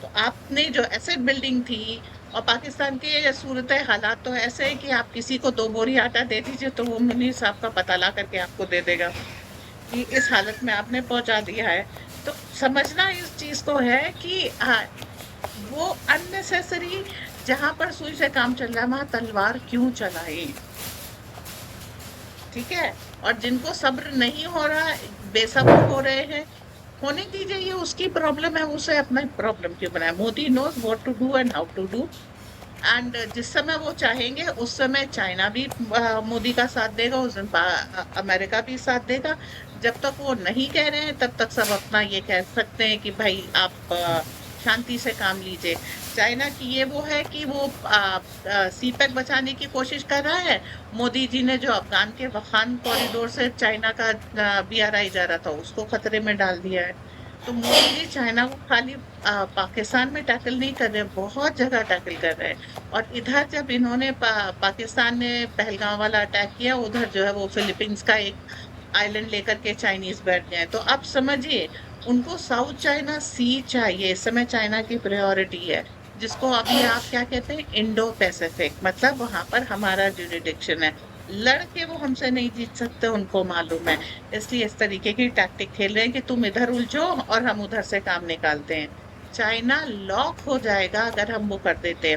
तो आपने जो एसेट बिल्डिंग थी, और पाकिस्तान के सूरत हालात तो ऐसे है कि आप किसी को 2 बोरी आटा दे दीजिए तो वो मुनीर साहब का पता ला करके आपको दे देगा कि इस हालत में आपने पहुंचा दिया है। तो समझना इस चीज को है कि वो अननेसेसरी, जहां पर सुई से काम चल रहा है वहां तलवार क्यों चलाई। ठीक है। और जिनको सब्र नहीं हो रहा, बेसब्र हो रहे हैं, होने दीजिए, ये उसकी प्रॉब्लम है, उसे अपना प्रॉब्लम क्यों बनाए। Modi knows what to do and how to do. And जिस समय वो चाहेंगे उस समय चाइना भी मोदी का साथ देगा, उस दिन अमेरिका भी साथ देगा। जब तक वो नहीं कह रहे हैं तब तक सब अपना ये कह सकते हैं कि भाई आप शांति से काम लीजिए। चाइना की ये वो है कि वो सीपेक बचाने की कोशिश कर रहा है। मोदी जी ने जो अफगान के वखान कॉरिडोर से चाइना का BRI जा रहा था उसको खतरे में डाल दिया है। तो मोदी जी चाइना को खाली पाकिस्तान में टैकल नहीं कर रहे, बहुत जगह टैकल कर रहे हैं। और इधर जब इन्होंने पाकिस्तान ने पहलगाम वाला अटैक किया, उधर जो है वो फिलीपींस का एक आइलैंड लेकर के चाइनीज बैठ गए। तो आप समझिए, उनको साउथ चाइना सी चाहिए। इस समय चाइना की प्रायोरिटी है, जिसको अभी आप क्या कहते हैं, इंडो पैसिफिक, मतलब वहां पर हमारा जुरिडिक्शन है। लड़के वो हमसे नहीं जीत सकते, उनको मालूम है। इसलिए इस तरीके की टैक्टिक खेल रहे हैं कि तुम इधर उलझो और हम उधर से काम निकालते हैं। चाइना लॉक हो जाएगा अगर हम वो कर देते हैं।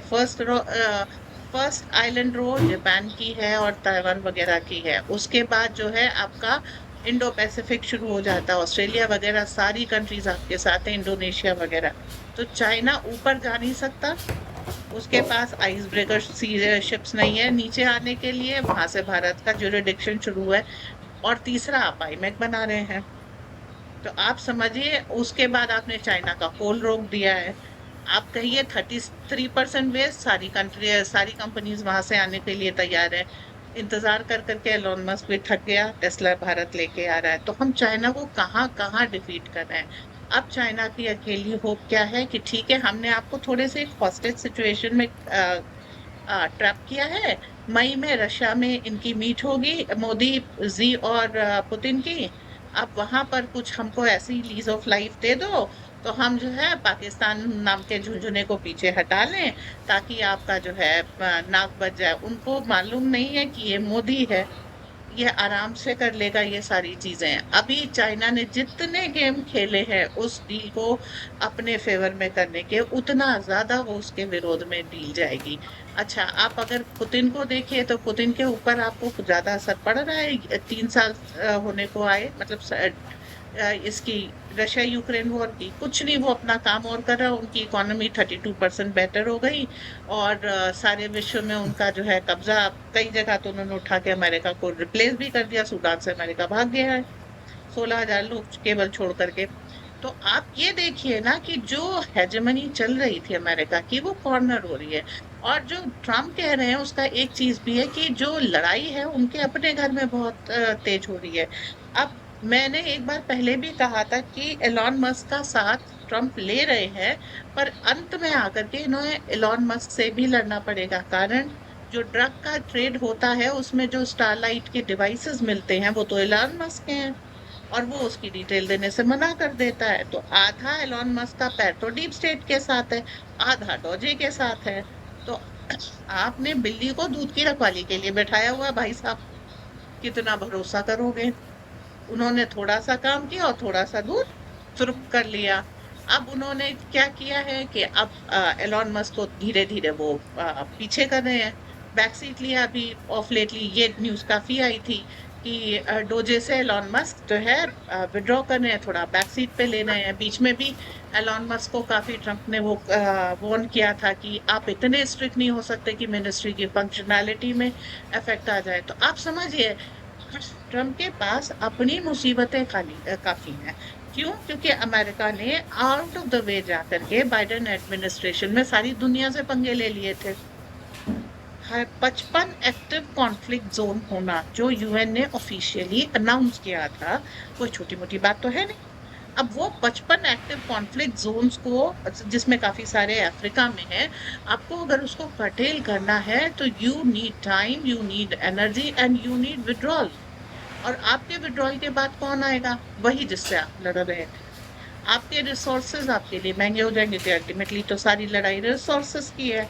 फर्स्ट आइलैंड रो जापान की है और ताइवान वगैरह की है। उसके बाद जो है आपका इंडो पैसिफिक शुरू हो जाता है। ऑस्ट्रेलिया वगैरह सारी कंट्रीज आपके साथ है, इंडोनेशिया वगैरह। तो चाइना ऊपर जा नहीं सकता, उसके पास आइस ब्रेकर शिप्स नहीं है नीचे आने के लिए। वहां से भारत का जुरिडिक्शन शुरू है। और तीसरा, आप आईमैक बना रहे हैं। तो आप समझिए, उसके बाद आपने चाइना का कोल रोक दिया है। आप कहिए 33% वेस्ट, सारी कंट्री, सारी कंपनीज वहां से आने के लिए तैयार है। इंतजार कर करके एलोन मस्क भी थक गया, टेस्ला भारत लेके आ रहा है। तो हम चाइना को कहाँ कहाँ डिफीट कर रहे हैं। अब चाइना की अकेली होप क्या है कि ठीक है, हमने आपको थोड़े से हॉस्टेज सिचुएशन में ट्रैप किया है। मई में रशिया में इनकी मीट होगी, मोदी जी और पुतिन की। आप वहां पर कुछ हमको ऐसी लीज ऑफ लाइफ दे दो, तो हम जो है पाकिस्तान नाम के झुंझुने को पीछे हटा लें, ताकि आपका जो है नाक बच जाए। उनको मालूम नहीं है कि ये मोदी है, ये आराम से कर लेगा ये सारी चीजें। अभी चाइना ने जितने गेम खेले हैं उस डील को अपने फेवर में करने के, उतना ज्यादा वो उसके विरोध में डील जाएगी। अच्छा, आप अगर पुतिन को देखिए तो पुतिन के ऊपर आपको ज्यादा असर पड़ रहा है। 3 साल होने को आए, मतलब इसकी रशिया यूक्रेन वॉर की कुछ नहीं, वो अपना काम और कर रहा है। उनकी इकोनॉमी 32% बेटर हो गई। और सारे विश्व में उनका जो है कब्जा, कई जगह तो उन्होंने उठा के अमेरिका को रिप्लेस भी कर दिया। सूडान से अमेरिका भाग गया है 16,000 लोग केवल छोड़ करके। तो आप ये देखिए ना कि जो हेजेमनी चल रही थी अमेरिका की, वो कॉर्नर हो रही है। और जो ट्रम्प कह रहे हैं उसका एक चीज भी है कि जो लड़ाई है उनके अपने घर में बहुत तेज हो रही है। अब मैंने एक बार पहले भी कहा था कि एलॉन मस्क का साथ ट्रम्प ले रहे हैं, पर अंत में आकर के इन्हें एलॉन मस्क से भी लड़ना पड़ेगा। कारण जो ड्रग का ट्रेड होता है उसमें जो स्टारलाइट के डिवाइसेस मिलते हैं वो तो एलॉन मस्क के हैं, और वो उसकी डिटेल देने से मना कर देता है। तो आधा एलॉन मस्क का पैर तो डीप स्टेट के साथ है, आधा डोजे के साथ है। तो आपने बिल्ली को दूध की रखवाली के लिए बैठाया हुआ है, भाई साहब, कितना भरोसा करोगे। उन्होंने थोड़ा सा काम किया और थोड़ा सा दूध सुरख कर लिया। अब उन्होंने क्या किया है कि अब एलॉन मस्क को धीरे धीरे वो पीछे कर रहे हैं, बैक सीट लिया। अभी ऑफ लेटली ये न्यूज काफी आई थी कि डोजे से एलॉन मस्क जो है विड्रॉ कर रहे हैं, थोड़ा बैक सीट पे ले रहे हैं। बीच में भी एलॉन मस्क को काफी ट्रम्प ने वो वार्न किया था कि आप इतने स्ट्रिक्ट नहीं हो सकते कि मिनिस्ट्री की फंक्शनैलिटी में इफेक्ट आ जाए। तो आप समझिए ट्रम्प के पास अपनी मुसीबतें काफी हैं। क्यों? क्योंकि अमेरिका ने आउट ऑफ द वे जाकर के बाइडेन एडमिनिस्ट्रेशन में सारी दुनिया से पंगे ले लिए थे। 55 एक्टिव कॉन्फ्लिक्ट जोन होना जो यूएन ने ऑफिशियली अनाउंस किया था, कोई छोटी मोटी बात तो है नहीं। अब वो 55 एक्टिव कॉन्फ्लिक्ट जोन्स को, जिसमें काफी सारे अफ्रीका में है, आपको अगर उसको कर्टेल करना है तो you need time, you need energy and you need withdrawal. और आपके विड्रॉल के बाद कौन आएगा? वही जिससे आप लड़ रहे थे। आपके रिसोर्सेज आपके लिए महंगे हो जाएंगे, तो अल्टीमेटली तो सारी लड़ाई रिसोर्सेज की है।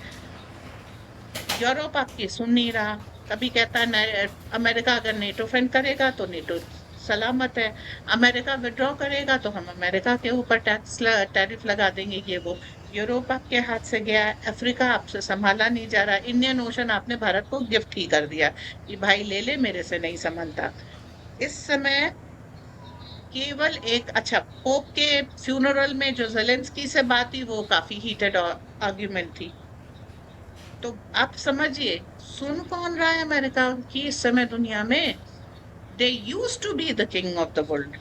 यूरोप आपकी सुन नहीं रहा। कभी कहता है अमेरिका अगर नेटो फ्रेंड करेगा तो नेटो सलामत है, अमेरिका विड्रॉ करेगा तो हम अमेरिका के ऊपर टैरिफ लगा देंगे। ये वो यूरोप आपके हाथ से गया है, अफ्रीका आपसे संभाला नहीं जा रहा, इंडियन ओशन आपने भारत को गिफ्ट ही कर दिया कि भाई ले ले, मेरे से नहीं संभलता। इस समय केवल एक, अच्छा, पोप के फ्यूनरल में जो जेलेंस्की से बात थी वो काफी हीटेड आर्ग्यूमेंट थी। तो आप समझिए सुन कौन रहा है अमेरिका की इस समय दुनिया में? They used to be the king of the world,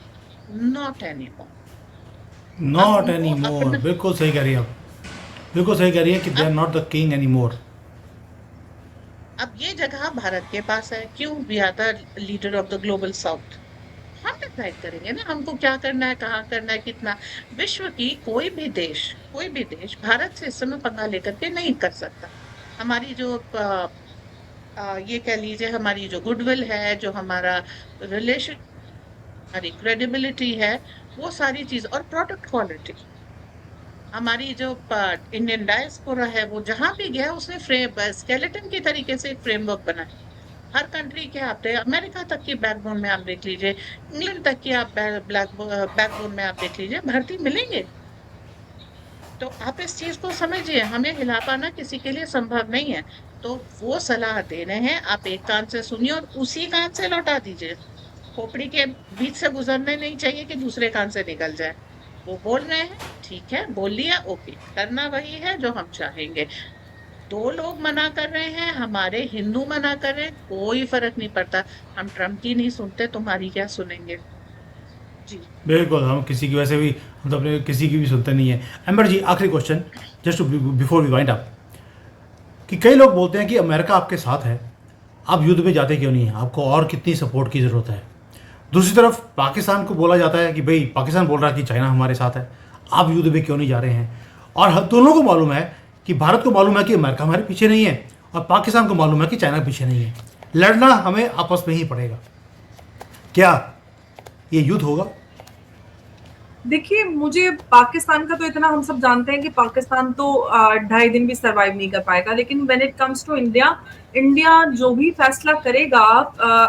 not anymore. अब नॉट एनी उनको मोर, अपना, बिल्कुल सही कह रही है आप, बिल्कुल सही कह रही है कि दे आर अब not the king any more. अब ये जगह भारत के पास है। क्यों? We are the leader of the global south. हम डिसाइड करेंगे ना हमको क्या करना है, कहाँ करना है, कितना। विश्व की कोई भी देश भारत से इस समय पंगा लेकर के नहीं कर सकता। हमारी जो ये कह लीजिए हमारी जो गुडविल है, जो हमारा रिलेशन, हमारी क्रेडिबिलिटी है, वो सारी चीज, और प्रोडक्ट क्वालिटी, हमारी जो इंडियन डायस्पोरा है वो जहां भी गया उसने फ्रेम स्केलेटन की तरीके से एक फ्रेमवर्क बनाया। हर कंट्री के आप अमेरिका तक की बैकबोन में आप देख लीजिए, इंग्लैंड तक की आप बैकबोन में आप देख लीजिए, भर्ती मिलेंगे। तो आप इस चीज को समझिए, हमें हिला पाना किसी के लिए संभव नहीं है। तो वो सलाह दे रहे हैं, आप एक कान से सुनिए और उसी कान से लौटा दीजिए। खोपड़ी के बीच से गुजरने नहीं चाहिए कि दूसरे कान से निकल जाए। वो बोल रहे हैं, ठीक है, बोल लिया, ओके, करना वही है जो हम चाहेंगे। दो लोग मना कर रहे हैं, हमारे हिंदू मना कर रहे हैं, कोई फर्क नहीं पड़ता। हम ट्रम्प की नहीं सुनते, तुम्हारी क्या सुनेंगे? जी। बिल्कुल, हम किसी की, वैसे भी हम तो अपने किसी की भी सुनते नहीं है। एम्बर जी, आखिरी question, just before we wind up, कि कई लोग बोलते हैं कि अमेरिका आपके साथ है, आप युद्ध में जाते क्यों नहीं हैं, आपको और कितनी सपोर्ट की ज़रूरत है। दूसरी तरफ पाकिस्तान को बोला जाता है कि भाई पाकिस्तान बोल रहा है कि चाइना हमारे साथ है, आप युद्ध में क्यों नहीं जा रहे हैं। और हम दोनों को मालूम है कि भारत को मालूम है कि अमेरिका हमारे पीछे नहीं है, और पाकिस्तान को मालूम है कि चाइना पीछे नहीं है। लड़ना हमें आपस में ही पड़ेगा। क्या ये युद्ध होगा? देखिए, मुझे पाकिस्तान का तो इतना हम सब जानते हैं कि पाकिस्तान तो 2.5 दिन भी सर्वाइव नहीं कर पाएगा। लेकिन when it comes to India, India जो भी फैसला करेगा,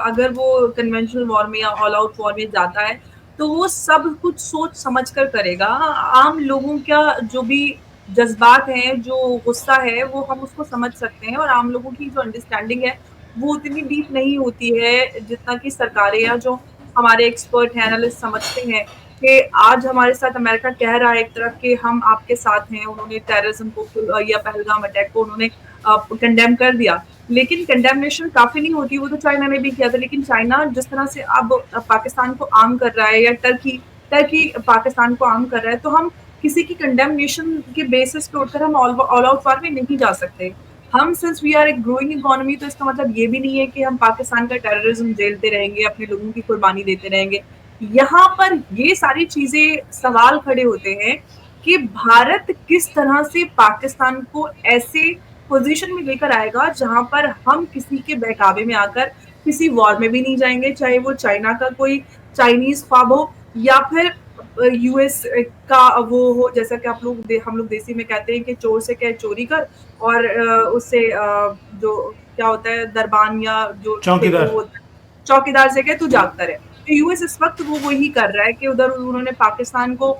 अगर वो कन्वेंशनल वॉर में या ऑल आउट वॉर में जाता है, तो वो सब कुछ सोच समझ कर करेगा। आम लोगों का जो भी जज्बात हैं, जो गुस्सा है, वो हम उसको समझ सकते हैं, और आम लोगों की जो अंडरस्टैंडिंग है, वो उतनी डीप नहीं होती है जितना कि सरकारें या जो हमारे एक्सपर्ट हैं, एनालिस्ट समझते हैं। कि आज हमारे साथ अमेरिका कह रहा है एक तरफ कि हम आपके साथ हैं, उन्होंने टेररिज्म को या पहलगाम अटैक को उन्होंने कंडेम कर दिया, लेकिन कंडेमनेशन काफी नहीं होती। वो तो चाइना ने भी किया था, लेकिन चाइना जिस तरह से अब पाकिस्तान को आर्म कर रहा है, या टर्की पाकिस्तान को आर्म कर रहा है, तो हम किसी की कंडेमनेशन के बेसिस पे उठकर हम ऑल आउट वॉर में नहीं जा सकते। हम सिंस वी आर एक ग्रोइंग इकोनॉमी, तो इसका मतलब ये भी नहीं है कि हम पाकिस्तान का टेररिज्म झेलते रहेंगे, अपने लोगों की कुर्बानी देते रहेंगे। यहाँ पर ये सारी चीजें सवाल खड़े होते हैं कि भारत किस तरह से पाकिस्तान को ऐसे पोजीशन में लेकर आएगा जहां पर हम किसी के बहकावे में आकर किसी वॉर में भी नहीं जाएंगे, चाहे वो चाइना का कोई चाइनीज ख्वाब हो या फिर यूएस का वो हो, जैसा कि हम लोग देसी में कहते हैं कि चोर से कह चोरी कर, और उससे जो क्या होता है दरबान या जो चौकीदार, चौकीदार से कह तू जागता रहे। तो यूएस इस वक्त वो वही कर रहा है कि उधर उन्होंने पाकिस्तान को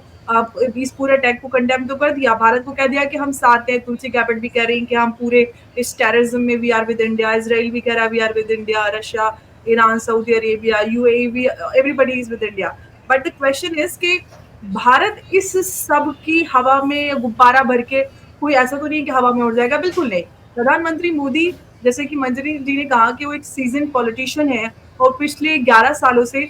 इस पूरे अटैक को कंडेम तो कर दिया, भारत को कह दिया कि हम साथ हैं। तुलसी गैबर्ट भी कह रही हैं कि हम पूरे इस टेररिज्म में we are with India, Israel भी कह रहा है we are with India, Russia Iran, Saudi Arabia, UAE, everybody is with India. But the question is कि भारत इस सब की हवा में गुब्बारा भर के कोई ऐसा तो नहीं कि हवा में उड़ जाएगा, बिल्कुल नहीं। प्रधानमंत्री मोदी, जैसे कि मंजरी जी ने कहा कि वो एक सीजन पॉलिटिशियन है और पिछले 11 सालों से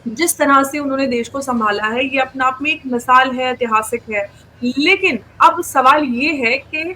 जिस तरह से उन्होंने देश को संभाला है, ये अपने आप में एक मिसाल है, ऐतिहासिक है। लेकिन अब सवाल ये है कि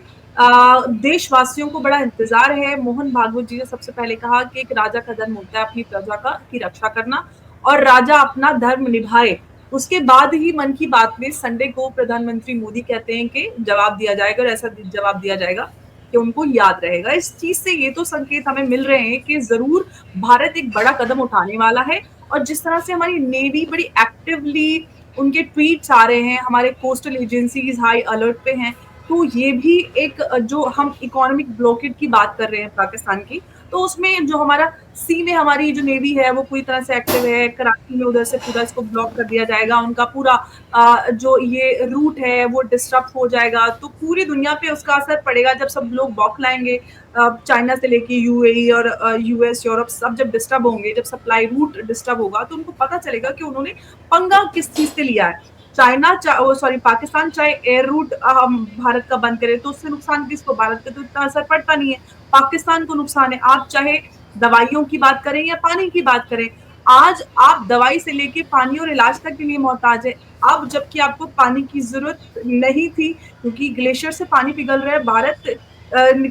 देशवासियों को बड़ा इंतजार है। मोहन भागवत जी ने सबसे पहले कहा कि एक राजा का धर्म होता है अपनी प्रजा का की रक्षा करना, और राजा अपना धर्म निभाए। उसके बाद ही मन की बात में संडे को प्रधानमंत्री मोदी कहते हैं कि जवाब दिया जाएगा, और ऐसा जवाब दिया जाएगा कि उनको याद रहेगा। इस चीज से ये तो संकेत हमें मिल रहे हैं कि जरूर भारत एक बड़ा कदम उठाने वाला है। और जिस तरह से हमारी नेवी बड़ी एक्टिवली उनके ट्वीट्स आ रहे हैं, हमारे कोस्टल एजेंसीज हाई अलर्ट पे हैं, तो ये भी एक जो हम इकोनॉमिक ब्लॉकेड की बात कर रहे हैं पाकिस्तान की, तो उसमें जो हमारा सी में हमारी जो नेवी है वो पूरी तरह से एक्टिव है। कराची में उधर से पूरा इसको ब्लॉक कर दिया जाएगा, उनका पूरा जो ये रूट है वो डिस्टर्ब हो जाएगा। तो पूरी दुनिया पे उसका असर पड़ेगा जब सब लोग बौखलाएंगे। चाइना से लेके यूएई और यूएस, यूरोप सब जब डिस्टर्ब होंगे, जब सप्लाई रूट डिस्टर्ब होगा, तो उनको पता चलेगा कि उन्होंने पंगा किस चीज से लिया है। पाकिस्तान चाहे एयर रूट भारत का बंद करे तो उससे नुकसान किसको? भारत पे तो इतना असर पड़ता नहीं है, पाकिस्तान को नुकसान है। आप चाहे दवाइयों की बात करें या पानी की बात करें, आज आप दवाई से लेके पानी और इलाज तक के लिए मोहताज है। अब जबकि आपको पानी की जरूरत नहीं थी क्योंकि ग्लेशियर से पानी पिघल रहा है। भारत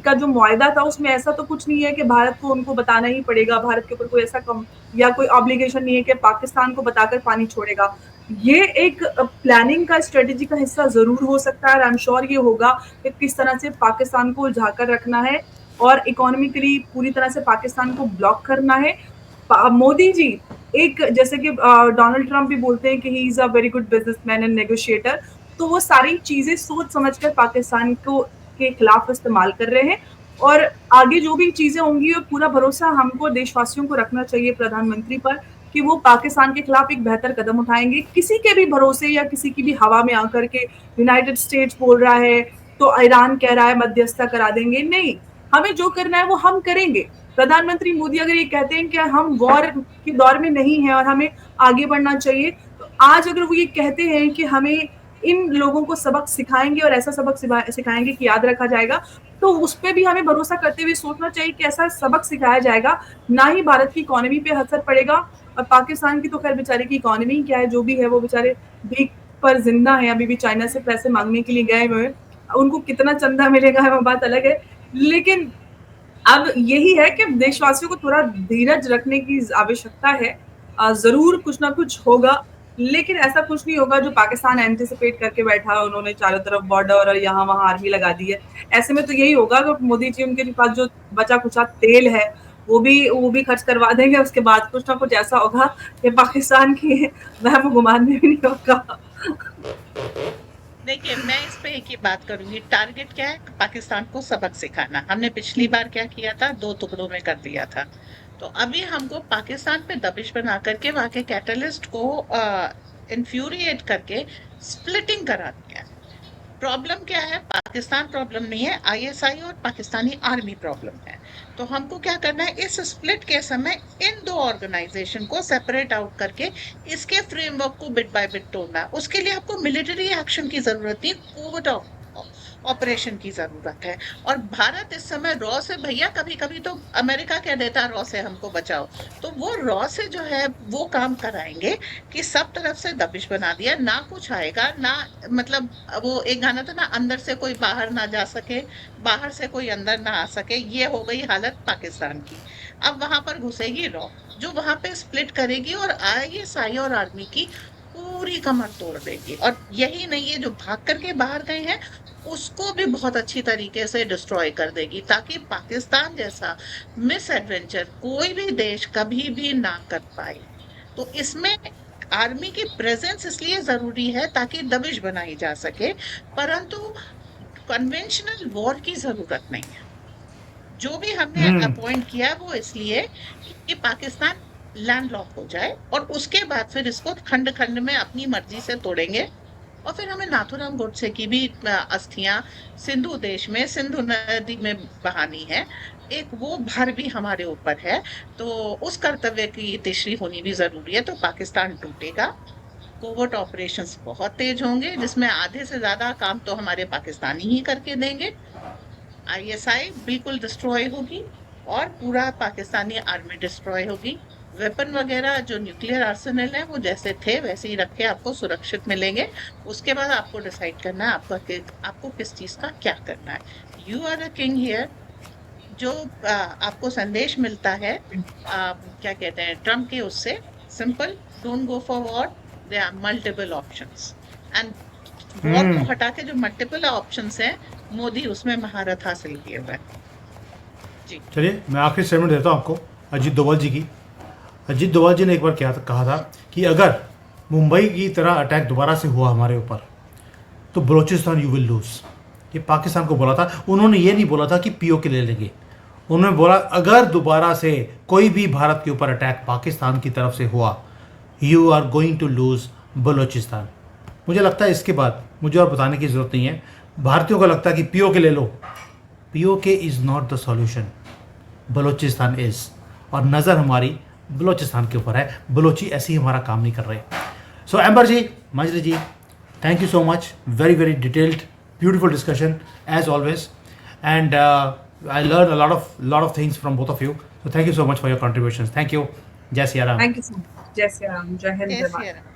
का जो मुआहदा था उसमें ऐसा तो कुछ नहीं है कि भारत को उनको बताना ही पड़ेगा, भारत के ऊपर कोई ऐसा कम या कोई ऑब्लिगेशन नहीं है कि पाकिस्तान को बताकर पानी छोड़ेगा। ये एक प्लानिंग का, स्ट्रेटेजी का हिस्सा जरूर हो सकता है। आई एम श्योर ये होगा कि किस तरह से पाकिस्तान को उलझाकर रखना है और इकोनॉमिकली पूरी तरह से पाकिस्तान को ब्लॉक करना है। मोदी जी एक, जैसे कि डोनाल्ड ट्रंप भी बोलते हैं कि he is a very good businessman and negotiator, तो वो सारी चीजें सोच समझकर पाकिस्तान को के खिलाफ इस्तेमाल कर रहे हैं। और आगे जो भी चीजें होंगी, वो पूरा भरोसा हमको देशवासियों को रखना चाहिए प्रधानमंत्री पर कि वो पाकिस्तान के खिलाफ एक बेहतर कदम उठाएंगे। किसी के भी भरोसे या किसी की भी हवा में आकर के यूनाइटेड स्टेट्स बोल रहा है तो ईरान कह रहा है मध्यस्थता करा देंगे, नहीं, हमें जो करना है वो हम करेंगे। प्रधानमंत्री मोदी अगर ये कहते हैं कि हम वॉर के दौर में नहीं है और हमें आगे बढ़ना चाहिए, तो आज अगर वो ये कहते हैं कि हमें इन लोगों को सबक सिखाएंगे और ऐसा सबक सिखाएंगे कि याद रखा जाएगा, तो उस पर भी हमें भरोसा करते हुए सोचना चाहिए कि ऐसा सबक सिखाया जाएगा, ना ही भारत की इकोनॉमी पे असर पड़ेगा। और पाकिस्तान की तो खैर बेचारे की इकोनॉमी क्या है, जो भी है, वो बेचारे भीख पर जिंदा है, अभी भी चाइना से पैसे मांगने के लिए गए हुए हैं। उनको कितना चंदा मिलेगा है वो बात अलग है, लेकिन अब यही है कि देशवासियों को थोड़ा धीरज रखने की आवश्यकता है। जरूर कुछ ना कुछ होगा, लेकिन ऐसा कुछ नहीं होगा जो पाकिस्तान एंटिसिपेट करके बैठा है। उन्होंने चारों तरफ बॉर्डर और यहाँ वहाँ आर्मी लगा दी है। ऐसे में तो यही होगा कि मोदी जी उनके पास जो बचा कुचा तेल है वो भी खर्च करवा देंगे। उसके बाद कुछ ना कुछ ऐसा होगा कि पाकिस्तान की वहम गुमान में भी नहीं होगा। देखिए, मैं इस पे एक ही बात करूंगी। टारगेट क्या है? पाकिस्तान को सबक सिखाना। हमने पिछली बार क्या किया था? 2 टुकड़ों में कर दिया था। तो अभी हमको पाकिस्तान पे दबिश बना करके वहां के कैटलिस्ट को इन्फ्यूरिएट करके स्प्लिटिंग करानी है। प्रॉब्लम क्या है? पाकिस्तान प्रॉब्लम नहीं है, आईएसआई और पाकिस्तानी आर्मी प्रॉब्लम है। तो हमको क्या करना है? इस स्प्लिट के समय इन 2 ऑर्गेनाइजेशन को सेपरेट आउट करके इसके फ्रेमवर्क को बिट बाय बिट तोड़ना है। उसके लिए आपको मिलिट्री एक्शन की जरूरत नहीं, कोविड ऑपरेशन की जरूरत है। और भारत इस समय रॉ से, भैया कभी कभी तो अमेरिका कह देता है रॉ से हमको बचाओ, तो वो रॉ से जो है वो काम कराएंगे कि सब तरफ से दबिश बना दिया, ना कुछ आएगा, ना मतलब वो एक गाना था ना, अंदर से कोई बाहर ना जा सके, बाहर से कोई अंदर ना आ सके। ये हो गई हालत पाकिस्तान की। अब वहां पर घुसेगी रॉ, जो वहां पे स्प्लिट करेगी और आईएसआई और आर्मी की पूरी कमर तोड़ देगी। और यही नहीं है, जो भाग करके बाहर गए हैं उसको भी बहुत अच्छी तरीके से डिस्ट्रॉय कर देगी, ताकि पाकिस्तान जैसा मिस एडवेंचर कोई भी देश कभी भी ना कर पाए। तो इसमें आर्मी की प्रेजेंस इसलिए जरूरी है ताकि दबिश बनाई जा सके, परंतु कन्वेंशनल वॉर की जरूरत नहीं है। जो भी हमने हम्म। अपॉइंट किया है वो इसलिए कि पाकिस्तान लैंडलॉक हो जाए और उसके बाद फिर इसको खंड खंड में अपनी मर्जी से तोड़ेंगे। और फिर हमें नाथूराम गोडसे की भी अस्थियां सिंधु देश में सिंधु नदी में बहानी है, एक वो भार भी हमारे ऊपर है। तो उस कर्तव्य की तीसरी होनी भी जरूरी है। तो पाकिस्तान टूटेगा, कोवर्ट ऑपरेशंस बहुत तेज होंगे, जिसमें आधे से ज्यादा काम तो हमारे पाकिस्तानी ही करके देंगे। आईएसआई बिल्कुल डिस्ट्रॉय होगी और पूरा पाकिस्तानी आर्मी डिस्ट्रॉय होगी। वेपन वगैरह जो न्यूक्लियर आर्सेनल है वो जैसे थे वैसे ही रख के आपको सुरक्षित मिलेंगे। उसके बाद आपको डिसाइड करना है आपको किस चीज का क्या करना है। You are a king here. जो आपको संदेश मिलता है क्या कहते हैं ट्रम्प के, उससे simple, don't go for war, there are multiple options. And war को हटा के जो मल्टीपल ऑप्शंस हैं, मोदी उसमें महारत हासिल किए हुए हैं। जी चलिए मैं आखिरी स्टेटमेंट देता हूँ आपको अजीत डोभाल जी की। अजीत डोभाल जी ने एक बार कहा था कि अगर मुंबई की तरह अटैक दोबारा से हुआ हमारे ऊपर तो बलूचिस्तान यू विल लूज। ये पाकिस्तान को बोला था। उन्होंने ये नहीं बोला था कि पीओके ले लेंगे। उन्होंने बोला अगर दोबारा से कोई भी भारत के ऊपर अटैक पाकिस्तान की तरफ से हुआ, you are going to lose Balochistan. मुझे लगता है इसके बाद मुझे और बताने की ज़रूरत नहीं है। भारतीयों को लगता है कि पीओके ले लो। PoK is not the solution, Balochistan is. और नज़र हमारी बलूचिस्तान के ऊपर है। बलोची ऐसे ही हमारा काम नहीं कर रहे। So Ambar ji, Mazari ji, thank you so much. Very, very detailed, beautiful discussion as always. And I learned a lot of things from both of you. So thank you so much for your contributions. Thank you. Jai Siya Ram. Thank you so much. जय श्री राम, जय हिंद, जय जय श्री भारत। राम।